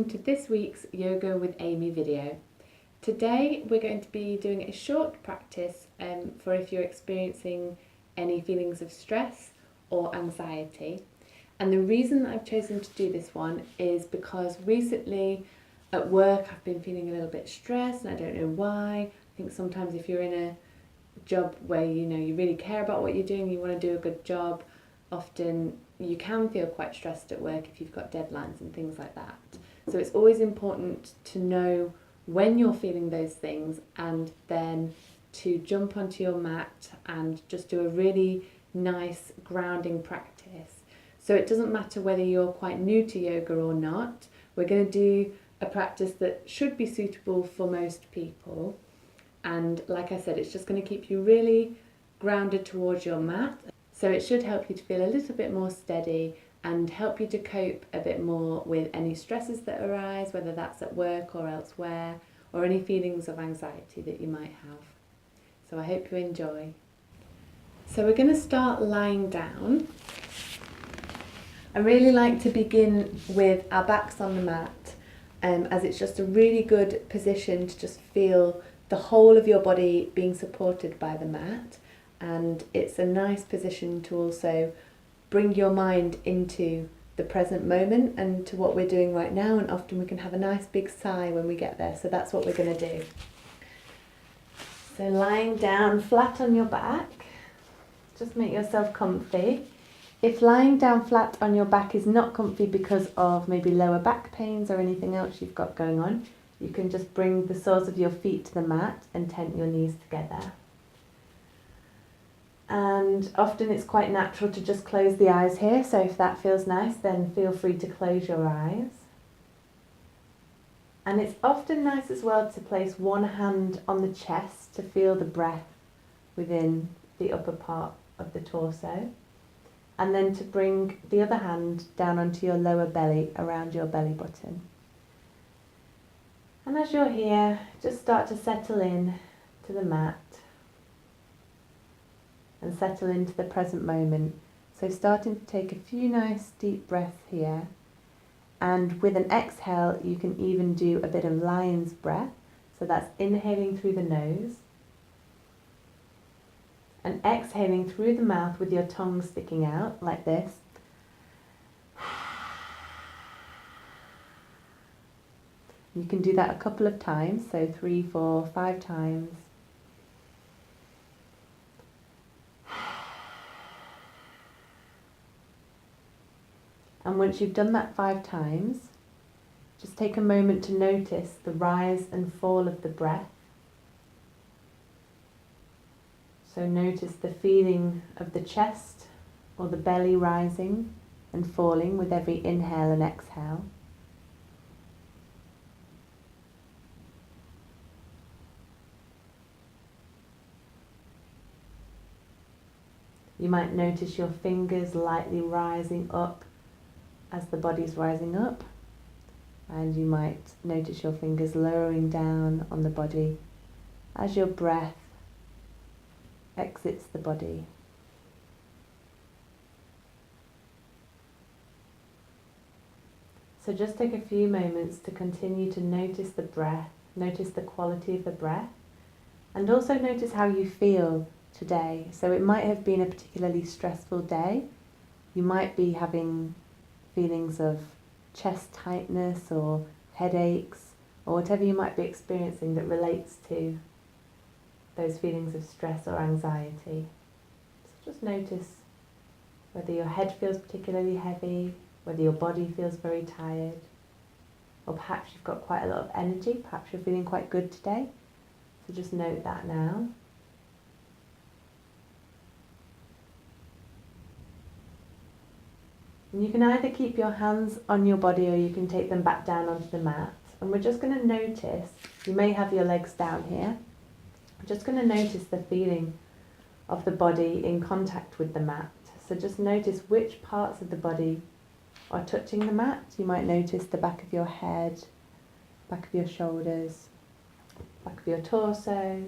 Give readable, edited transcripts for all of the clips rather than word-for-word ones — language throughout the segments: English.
welcome to this week's Yoga with Amy video. Today we're going to be doing a short practice for if you're experiencing any feelings of stress or anxiety. And the reason that I've chosen to do this one is because recently at work I've been feeling a little bit stressed and I don't know why. I think sometimes if you're in a job where you really care about what you're doing, you want to do a good job, often you can feel quite stressed at work if you've got deadlines and things like that. So it's always important to know when you're feeling those things and then to jump onto your mat and just do a really nice grounding practice. So it doesn't matter whether you're quite new to yoga or not, we're going to do a practice that should be suitable for most people. And like I said, it's just going to keep you really grounded towards your mat. So it should help you to feel a little bit more steady and help you to cope a bit more with any stresses that arise, whether that's at work or elsewhere, or any feelings of anxiety that you might have. So I hope you enjoy. So we're going to start lying down. I really like to begin with our backs on the mat, as it's just a really good position to just feel the whole of your body being supported by the mat. And it's a nice position to also bring your mind into the present moment and to what we're doing right now, and often we can have a nice big sigh when we get there, so that's what we're going to do. So lying down flat on your back, just make yourself comfy. If lying down flat on your back is not comfy because of maybe lower back pains or anything else you've got going on, you can just bring the soles of your feet to the mat and tent your knees together. And often it's quite natural to just close the eyes here, so if that feels nice, then feel free to close your eyes. And it's often nice as well to place one hand on the chest to feel the breath within the upper part of the torso, and then to bring the other hand down onto your lower belly, around your belly button. And as you're here, just start to settle in to the mat and settle into the present moment. So starting to take a few nice deep breaths here, and with an exhale you can even do a bit of lion's breath. So that's inhaling through the nose and exhaling through the mouth with your tongue sticking out like this. You can do that a couple of times, so 3, 4, 5 times. And once you've done that 5 times, just take a moment to notice the rise and fall of the breath. So notice the feeling of the chest or the belly rising and falling with every inhale and exhale. You might notice your fingers lightly rising up as the body's rising up, and you might notice your fingers lowering down on the body as your breath exits the body. So just take a few moments to continue to notice the breath, notice the quality of the breath, and also notice how you feel today. So it might have been a particularly stressful day. You might be having feelings of chest tightness or headaches or whatever you might be experiencing that relates to those feelings of stress or anxiety. So just notice whether your head feels particularly heavy, whether your body feels very tired, or perhaps you've got quite a lot of energy, perhaps you're feeling quite good today. So just note that now. And you can either keep your hands on your body or you can take them back down onto the mat. And we're just going to notice, you may have your legs down here, we're just going to notice the feeling of the body in contact with the mat. So just notice which parts of the body are touching the mat. You might notice the back of your head, back of your shoulders, back of your torso,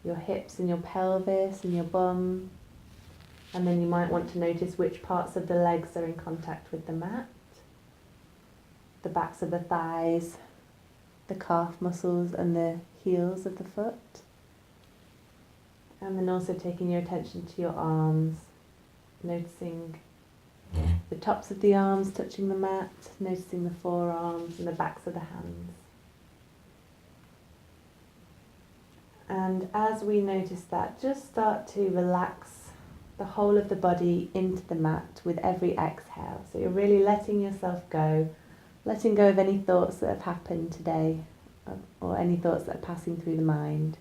your hips and your pelvis and your bum. And then you might want to notice which parts of the legs are in contact with the mat. the backs of the thighs, the calf muscles and the heels of the foot. And then also taking your attention to your arms, noticing the tops of the arms touching the mat, noticing the forearms and the backs of the hands. And as we notice that, just start to relax the whole of the body into the mat with every exhale. So you're really letting yourself go, letting go of any thoughts that have happened today or any thoughts that are passing through the mind,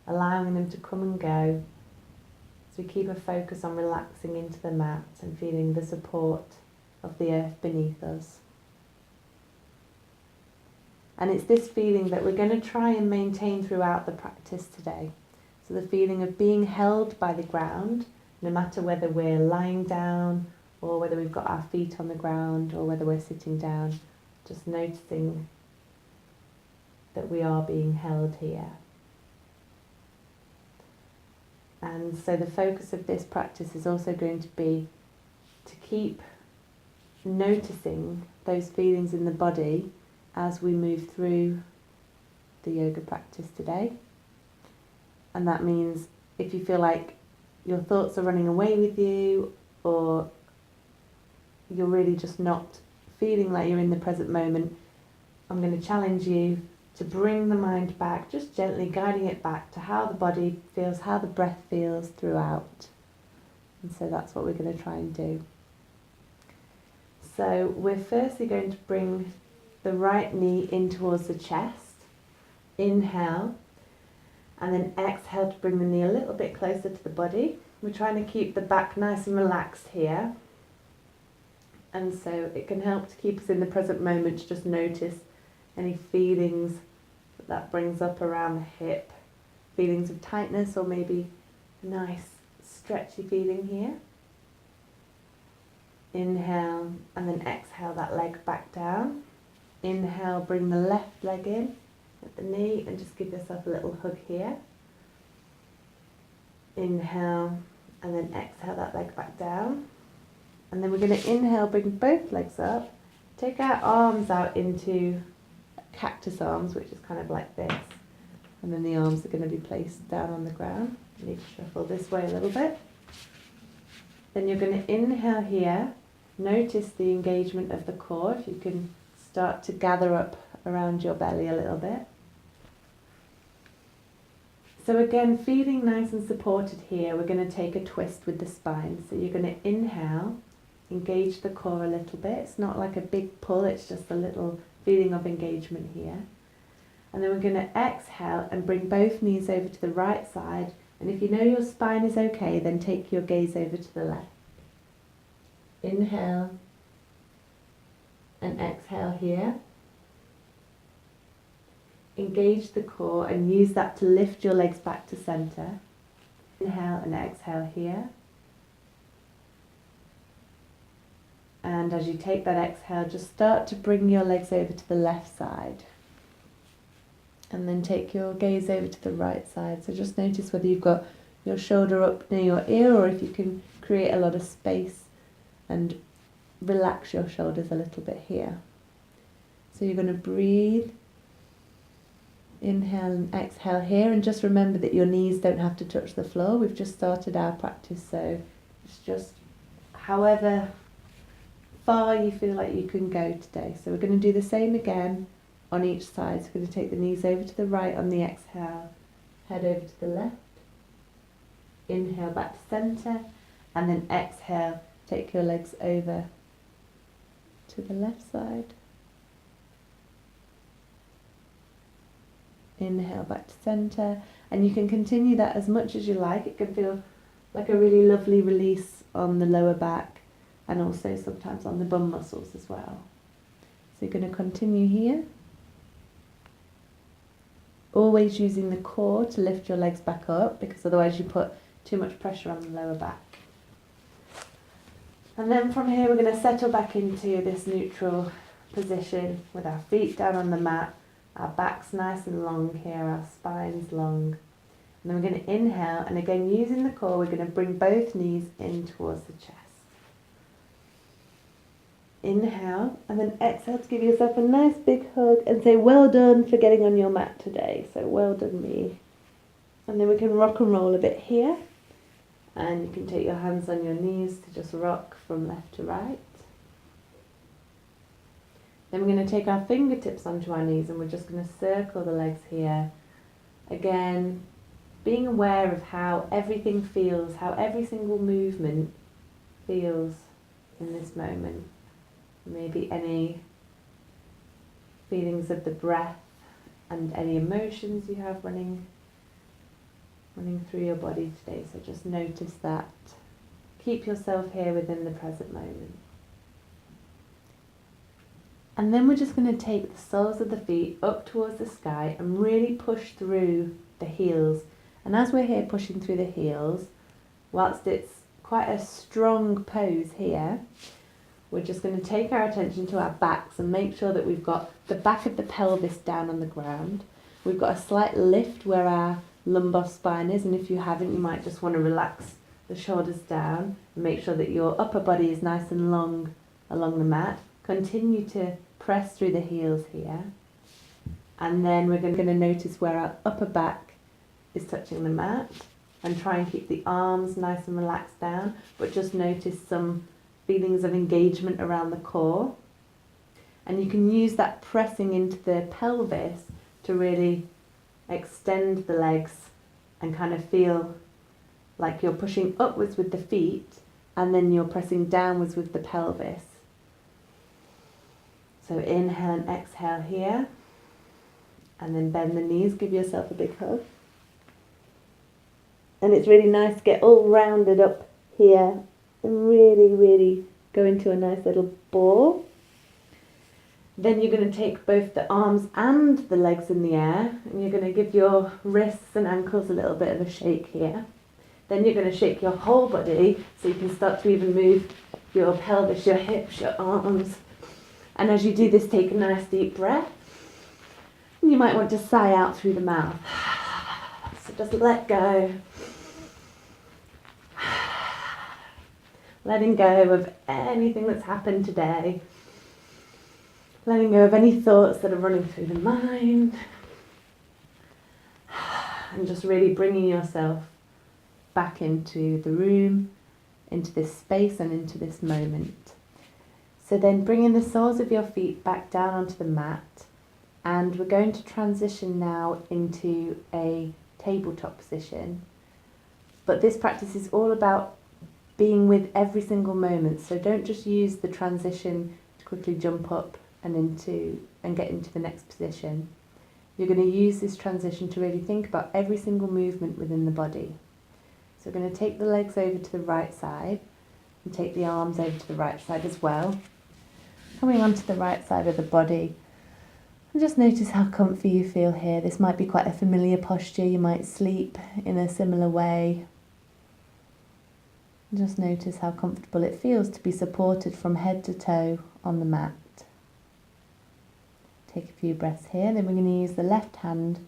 allowing them to come and go. So we keep a focus on relaxing into the mat and feeling the support of the earth beneath us. And it's this feeling that we're going to try and maintain throughout the practice today. So the feeling of being held by the ground, no matter whether we're lying down or whether we've got our feet on the ground or whether we're sitting down, just noticing that we are being held here. And so the focus of this practice is also going to be to keep noticing those feelings in the body as we move through the yoga practice today. And that means if you feel like your thoughts are running away with you, or you're really just not feeling like you're in the present moment, I'm going to challenge you to bring the mind back, just gently guiding it back to how the body feels, how the breath feels throughout. And so that's what we're going to try and do. So we're firstly going to bring the right knee in towards the chest. Inhale, and then exhale to bring the knee a little bit closer to the body. We're trying to keep the back nice and relaxed here. And so it can help to keep us in the present moment to just notice any feelings that brings up around the hip, feelings of tightness or maybe a nice stretchy feeling here. Inhale, and then exhale that leg back down. Inhale, bring the left leg in at the knee and just give yourself a little hug here. Inhale, and then exhale that leg back down. And then we're going to inhale, bring both legs up, take our arms out into cactus arms, which is kind of like this. And then the arms are going to be placed down on the ground. You need to shuffle this way a little bit. Then you're going to inhale here. Notice the engagement of the core. If you can start to gather up around your belly a little bit. So again, feeling nice and supported here, we're going to take a twist with the spine. So you're going to inhale, engage the core a little bit. It's not like a big pull, it's just a little feeling of engagement here. And then we're going to exhale and bring both knees over to the right side. And if you know your spine is okay, then take your gaze over to the left. Inhale and exhale here. Engage the core and use that to lift your legs back to center. Inhale and exhale here. And as you take that exhale, just start to bring your legs over to the left side. And then take your gaze over to the right side. So just notice whether you've got your shoulder up near your ear or if you can create a lot of space and relax your shoulders a little bit here. So you're going to breathe. Inhale and exhale here, and just remember that your knees don't have to touch the floor. We've just started our practice, so it's just however far you feel like you can go today. So we're going to do the same again on each side. So we're going to take the knees over to the right on the exhale, head over to the left, inhale back to center, and then exhale, take your legs over to the left side. Inhale back to center, and you can continue that as much as you like. It can feel like a really lovely release on the lower back and also sometimes on the bum muscles as well. So you're going to continue here, always using the core to lift your legs back up, because otherwise you put too much pressure on the lower back. And then from here we're going to settle back into this neutral position with our feet down on the mat. Our back's nice and long here, our spine's long. And then we're going to inhale, and again using the core, we're going to bring both knees in towards the chest. Inhale, and then exhale to give yourself a nice big hug and say, well done for getting on your mat today. So well done me. And then we can rock and roll a bit here. And you can take your hands on your knees to just rock from left to right. Then we're going to take our fingertips onto our knees and we're just going to circle the legs here. Again, being aware of how everything feels, how every single movement feels in this moment. Maybe any feelings of the breath and any emotions you have running through your body today. So just notice that. Keep yourself here within the present moment. And then we're just going to take the soles of the feet up towards the sky and really push through the heels. And as we're here pushing through the heels, whilst it's quite a strong pose here, we're just going to take our attention to our backs and make sure that we've got the back of the pelvis down on the ground. We've got a slight lift where our lumbar spine is, and if you haven't, you might just want to relax the shoulders down and make sure that your upper body is nice and long along the mat. Continue to press through the heels here, and then we're going to notice where our upper back is touching the mat and try and keep the arms nice and relaxed down, but just notice some feelings of engagement around the core. And you can use that pressing into the pelvis to really extend the legs and kind of feel like you're pushing upwards with the feet and then you're pressing downwards with the pelvis. So inhale and exhale here, and then bend the knees, give yourself a big hug. And it's really nice to get all rounded up here and really go into a nice little ball. Then you're going to take both the arms and the legs in the air, and you're going to give your wrists and ankles a little bit of a shake here. Then you're going to shake your whole body so you can start to even move your pelvis, your hips, your arms. And as you do this, take a nice deep breath. And you might want to sigh out through the mouth. So just let go. Letting go of anything that's happened today. Letting go of any thoughts that are running through the mind. And just really bringing yourself back into the room, into this space and into this moment. So then bringing the soles of your feet back down onto the mat, and we're going to transition now into a tabletop position. But this practice is all about being with every single moment. So don't just use the transition to quickly jump up and get into the next position. You're going to use this transition to really think about every single movement within the body. So we're going to take the legs over to the right side and take the arms over to the right side as well. Coming onto the right side of the body, and just notice how comfy you feel here. This might be quite a familiar posture. You might sleep in a similar way. Just notice how comfortable it feels to be supported from head to toe on the mat. Take a few breaths here. Then we're going to use the left hand,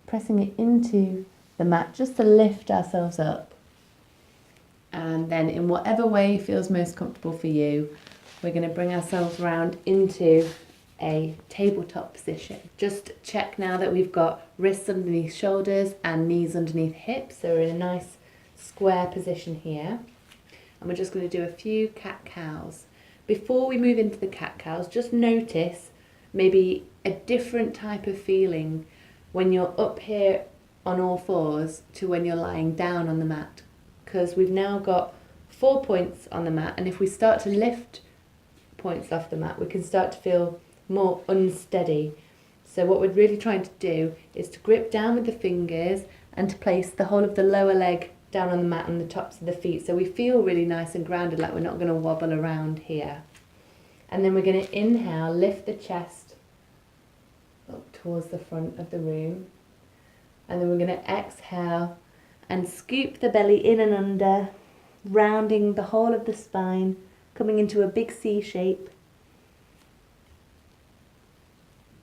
pressing it into the mat just to lift ourselves up. And then in whatever way feels most comfortable for you, we're going to bring ourselves round into a tabletop position. Just check now that we've got wrists underneath shoulders and knees underneath hips. So we're in a nice square position here. And we're just going to do a few cat-cows. Before we move into the cat-cows, just notice maybe a different type of feeling when you're up here on all fours to when you're lying down on the mat. Because we've now got 4 points on the mat, and if we start to lift points off the mat, we can start to feel more unsteady. So what we're really trying to do is to grip down with the fingers and to place the whole of the lower leg down on the mat and the tops of the feet, so we feel really nice and grounded, like we're not going to wobble around here. And then we're going to inhale, lift the chest up towards the front of the room, and then we're going to exhale and scoop the belly in and under, rounding the whole of the spine, coming into a big C shape.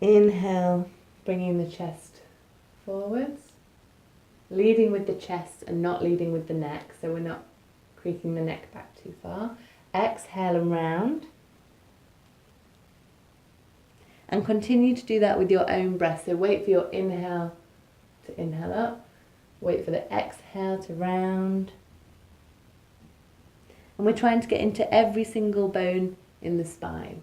Inhale, bringing the chest forwards, leading with the chest and not leading with the neck, so we're not creaking the neck back too far. Exhale and round. And continue to do that with your own breath. So wait for your inhale to inhale up. Wait for the exhale to round. And we're trying to get into every single bone in the spine.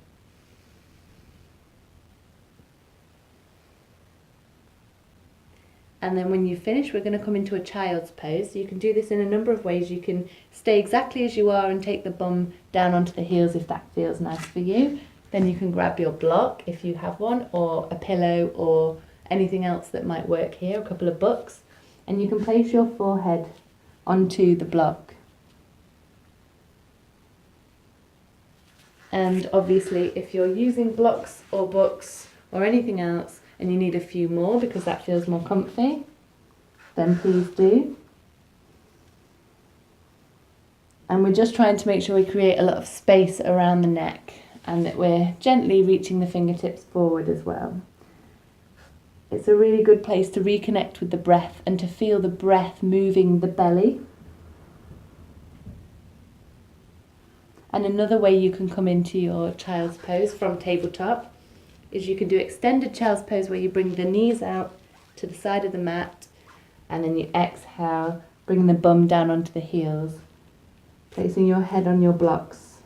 And then when you finish, we're going to come into a child's pose. So you can do this in a number of ways. You can stay exactly as you are and take the bum down onto the heels if that feels nice for you. Then you can grab your block if you have one, or a pillow, or anything else that might work here, a couple of books. And you can place your forehead onto the block. And obviously, if you're using blocks or books or anything else, and you need a few more because that feels more comfy, then please do. And we're just trying to make sure we create a lot of space around the neck and that we're gently reaching the fingertips forward as well. It's a really good place to reconnect with the breath and to feel the breath moving the belly. And another way you can come into your child's pose from tabletop is you can do extended child's pose where you bring the knees out to the side of the mat and then you exhale, bring the bum down onto the heels, placing your head on your blocks.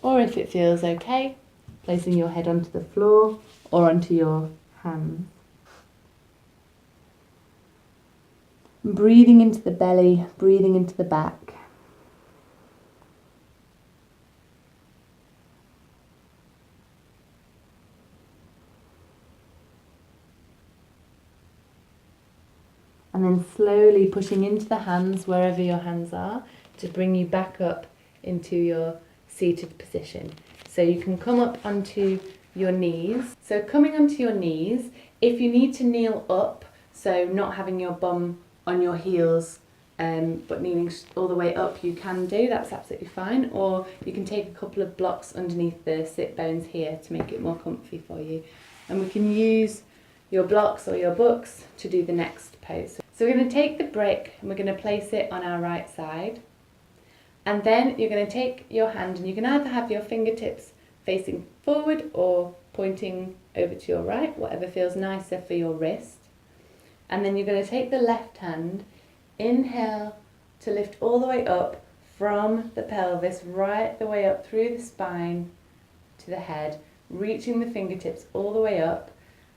Or if it feels okay, placing your head onto the floor or onto your hands. Breathing into the belly, breathing into the back. And then slowly pushing into the hands, wherever your hands are, to bring you back up into your seated position. So you can come up onto your knees. So coming onto your knees, if you need to kneel up, so not having your bum on your heels, but kneeling all the way up, you can do, that's absolutely fine. Or you can take a couple of blocks underneath the sit bones here to make it more comfy for you. And we can use your blocks or your books to do the next pose. So we're going to take the brick and we're going to place it on our right side. And then you're going to take your hand and you can either have your fingertips facing forward or pointing over to your right, whatever feels nicer for your wrist. And then you're going to take the left hand, inhale to lift all the way up from the pelvis, right the way up through the spine to the head, reaching the fingertips all the way up.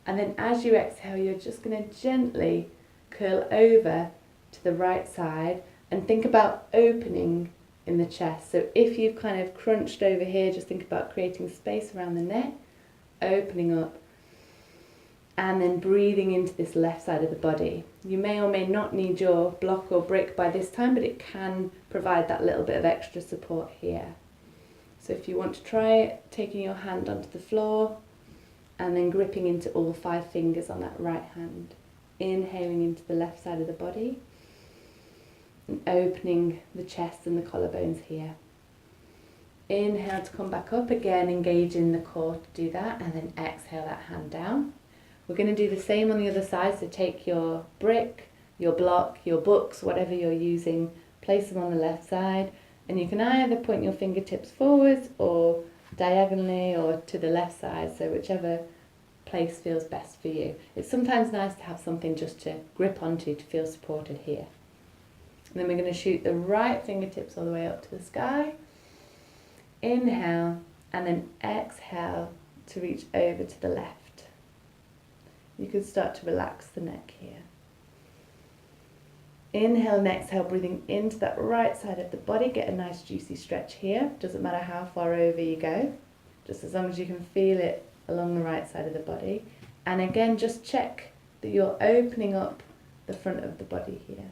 And then as you exhale, you're just going to gently curl over to the right side and think about opening in the chest. So if you've kind of crunched over here, just think about creating space around the neck, opening up, and then breathing into this left side of the body. You may or may not need your block or brick by this time, but it can provide that little bit of extra support here. So if you want to try it, taking your hand onto the floor, and then gripping into all 5 fingers on that right hand. Inhaling into the left side of the body. And opening the chest and the collarbones here. Inhale to come back up again, engaging the core to do that. And then exhale that hand down. We're going to do the same on the other side. So take your brick, your block, your books, whatever you're using. Place them on the left side. And you can either point your fingertips forwards or diagonally or to the left side, so whichever place feels best for you. It's sometimes nice to have something just to grip onto to feel supported here. And then we're going to shoot the right fingertips all the way up to the sky. Inhale and then exhale to reach over to the left. You can start to relax the neck here. Inhale and exhale, breathing into that right side of the body. Get a nice juicy stretch here. Doesn't matter how far over you go, just as long as you can feel it along the right side of the body. And again, just check that you're opening up the front of the body here.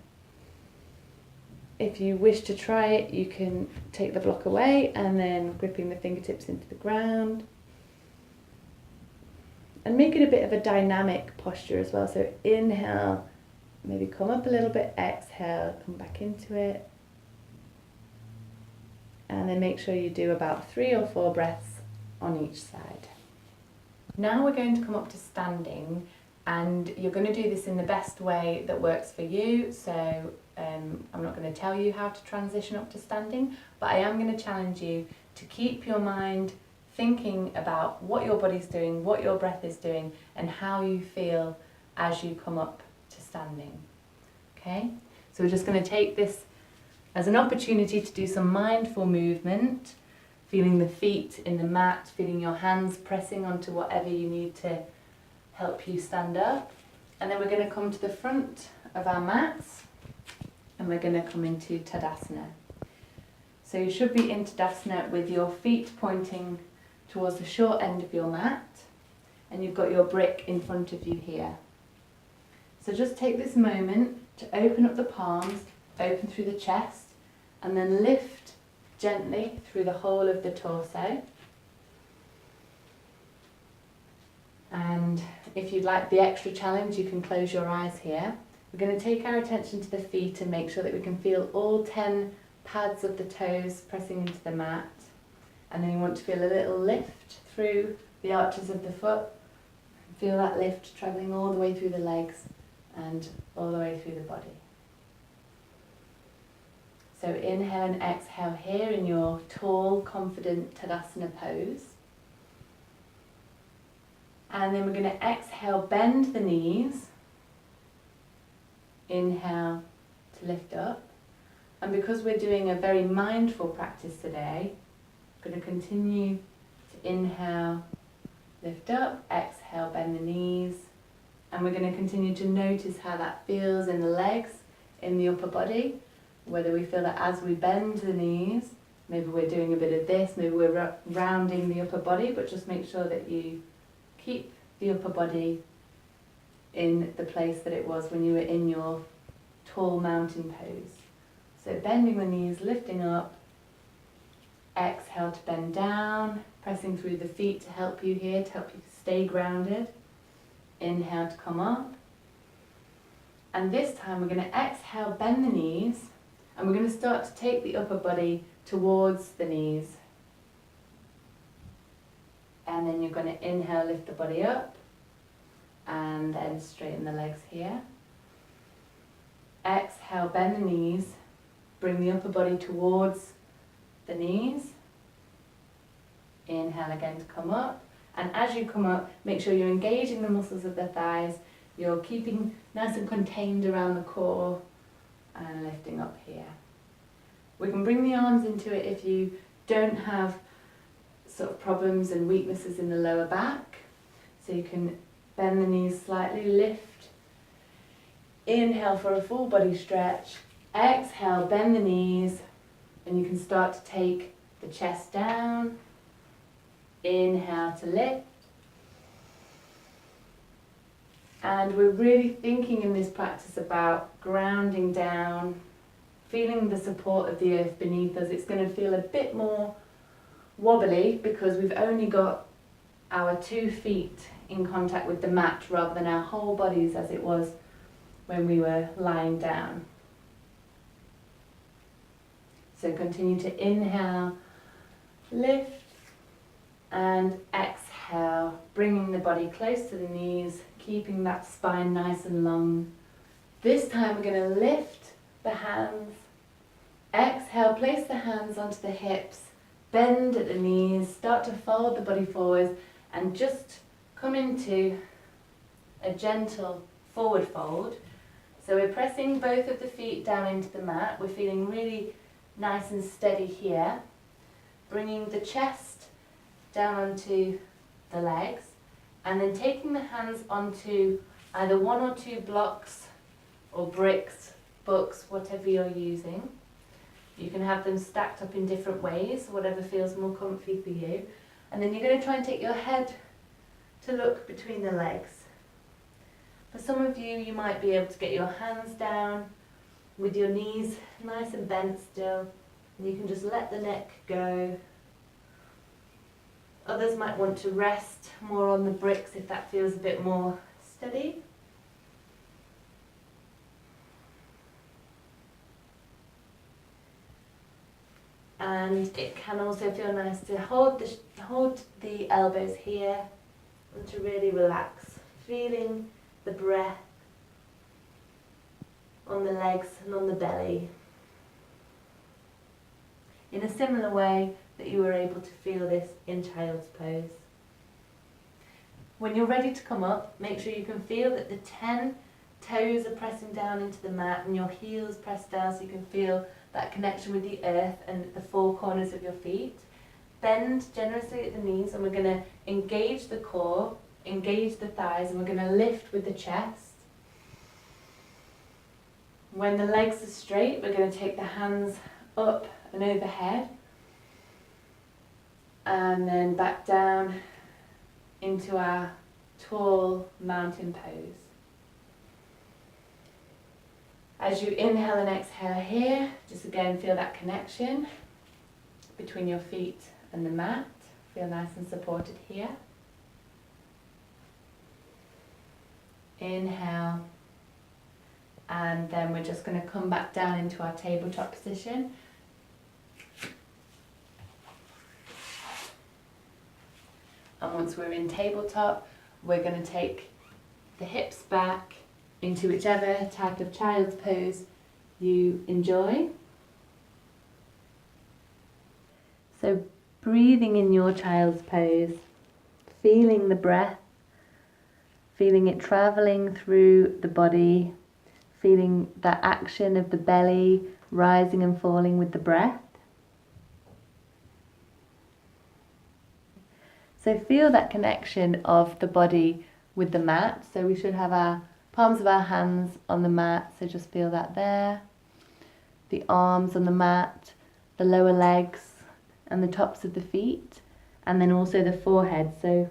If you wish to try it, you can take the block away and then gripping the fingertips into the ground. And make it a bit of a dynamic posture as well. So inhale, maybe come up a little bit, exhale, come back into it. And then make sure you do about 3 or 4 breaths on each side. Now we're going to come up to standing, and you're going to do this in the best way that works for you. So I'm not going to tell you how to transition up to standing, but I am going to challenge you to keep your mind thinking about what your body's doing, what your breath is doing, and how you feel as you come up to standing. Okay? So we're just going to take this as an opportunity to do some mindful movement, feeling the feet in the mat, feeling your hands pressing onto whatever you need to help you stand up. And then we're going to come to the front of our mats and we're going to come into Tadasana. So you should be in Tadasana with your feet pointing towards the short end of your mat, and you've got your brick in front of you here. So just take this moment to open up the palms, open through the chest, and then lift gently through the whole of the torso. And if you'd like the extra challenge, you can close your eyes here. We're going to take our attention to the feet and make sure that we can feel all 10 pads of the toes pressing into the mat. And then you want to feel a little lift through the arches of the foot. Feel that lift travelling all the way through the legs and all the way through the body. So inhale and exhale here in your tall, confident Tadasana pose. And then we're going to exhale, bend the knees. Inhale to lift up. And because we're doing a very mindful practice today, I'm going to continue to inhale, lift up, exhale, bend the knees. And we're going to continue to notice how that feels in the legs, in the upper body. Whether we feel that as we bend the knees, maybe we're doing a bit of this, maybe we're rounding the upper body, but just make sure that you keep the upper body in the place that it was when you were in your tall mountain pose. So bending the knees, lifting up, exhale to bend down, pressing through the feet to help you here, to help you stay grounded. Inhale to come up. And this time we're going to exhale, bend the knees, and we're going to start to take the upper body towards the knees. And then you're going to inhale, lift the body up, and then straighten the legs here. Exhale, bend the knees, bring the upper body towards the knees. Inhale again to come up. And as you come up, make sure you're engaging the muscles of the thighs. You're keeping nice and contained around the core and lifting up here. We can bring the arms into it if you don't have sort of problems and weaknesses in the lower back. So you can bend the knees slightly, lift. Inhale for a full body stretch. Exhale, bend the knees, and you can start to take the chest down. Inhale to lift. And we're really thinking in this practice about grounding down, feeling the support of the earth beneath us. It's going to feel a bit more wobbly because we've only got our 2 feet in contact with the mat rather than our whole bodies as it was when we were lying down. So continue to inhale, lift, and exhale, bringing the body close to the knees, keeping that spine nice and long. This time we're going to lift the hands. Exhale, place the hands onto the hips, bend at the knees, start to fold the body forwards, and just come into a gentle forward fold. So we're pressing both of the feet down into the mat. We're feeling really nice and steady here. Bringing the chest down onto the legs, and then taking the hands onto either 1 or 2 blocks or bricks, books, whatever you're using. You can have them stacked up in different ways, whatever feels more comfy for you. And then you're going to try and take your head to look between the legs. For some of you, you might be able to get your hands down with your knees nice and bent still, and you can just let the neck go. Others might want to rest more on the bricks if that feels a bit more steady. And it can also feel nice to hold the elbows here and to really relax, feeling the breath on the legs and on the belly. in a similar way that you were able to feel this in child's pose. When you're ready to come up, make sure you can feel that the 10 toes are pressing down into the mat and your heels press down so you can feel that connection with the earth and the four corners of your feet. Bend generously at the knees, and we're going to engage the core, engage the thighs, and we're going to lift with the chest. When the legs are straight, we're going to take the hands up and overhead, and then back down into our tall mountain pose. As you inhale and exhale here, just again feel that connection between your feet and the mat. Feel nice and supported here. Inhale, and then we're just going to come back down into our tabletop position. And once we're in tabletop, we're going to take the hips back into whichever type of child's pose you enjoy. So breathing in your child's pose, feeling the breath, feeling it travelling through the body, feeling that action of the belly rising and falling with the breath. So feel that connection of the body with the mat. So we should have our palms of our hands on the mat, so just feel that there. The arms on the mat, the lower legs and the tops of the feet, and then also the forehead. So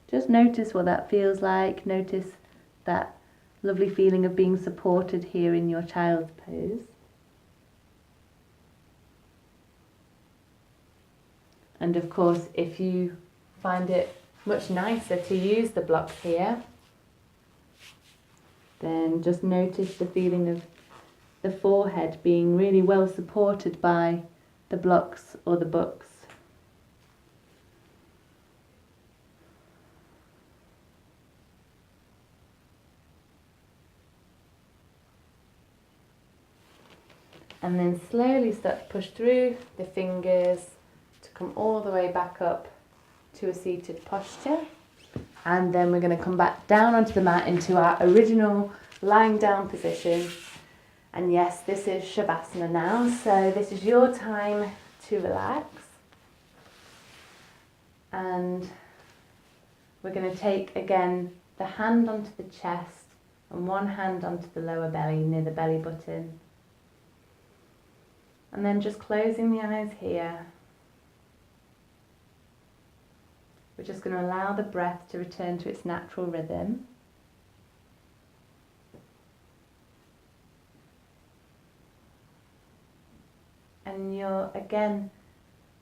just notice what that feels like. Notice that lovely feeling of being supported here in your child's pose. And of course, if you find it much nicer to use the blocks here, then just notice the feeling of the forehead being really well supported by the blocks or the books. And then slowly start to push through the fingers to come all the way back up to a seated posture. And then we're going to come back down onto the mat into our original lying down position. And yes, this is Shavasana now, so this is your time to relax. And we're going to take again the hand onto the chest and one hand onto the lower belly near the belly button. And then just closing the eyes here. We're just going to allow the breath to return to its natural rhythm. And you're going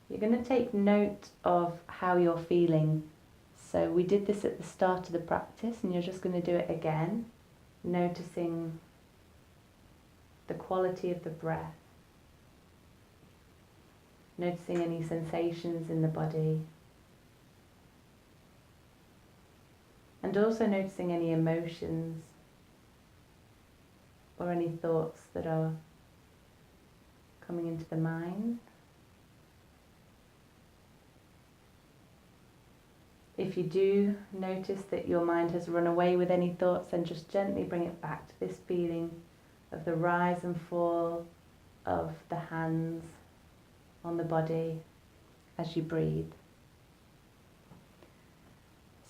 to take note of how you're feeling. So we did this at the start of the practice, and you're just going to do it again, noticing the quality of the breath, noticing any sensations in the body, and also noticing any emotions or any thoughts that are coming into the mind. If you do notice that your mind has run away with any thoughts, then just gently bring it back to this feeling of the rise and fall of the hands on the body as you breathe.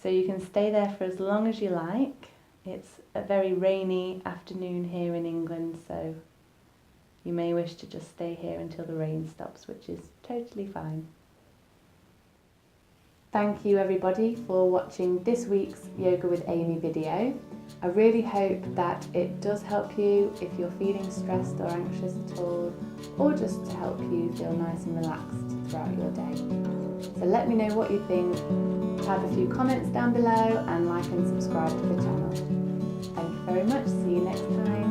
So you can stay there for as long as you like. It's a very rainy afternoon here in England, so you may wish to just stay here until the rain stops, which is totally fine. Thank you everybody for watching this week's Yoga with Amy video. I really hope that it does help you if you're feeling stressed or anxious at all, or just to help you feel nice and relaxed throughout your day. So let me know what you think, have a few comments down below, and like and subscribe to the channel. Thank you very much, see you next time.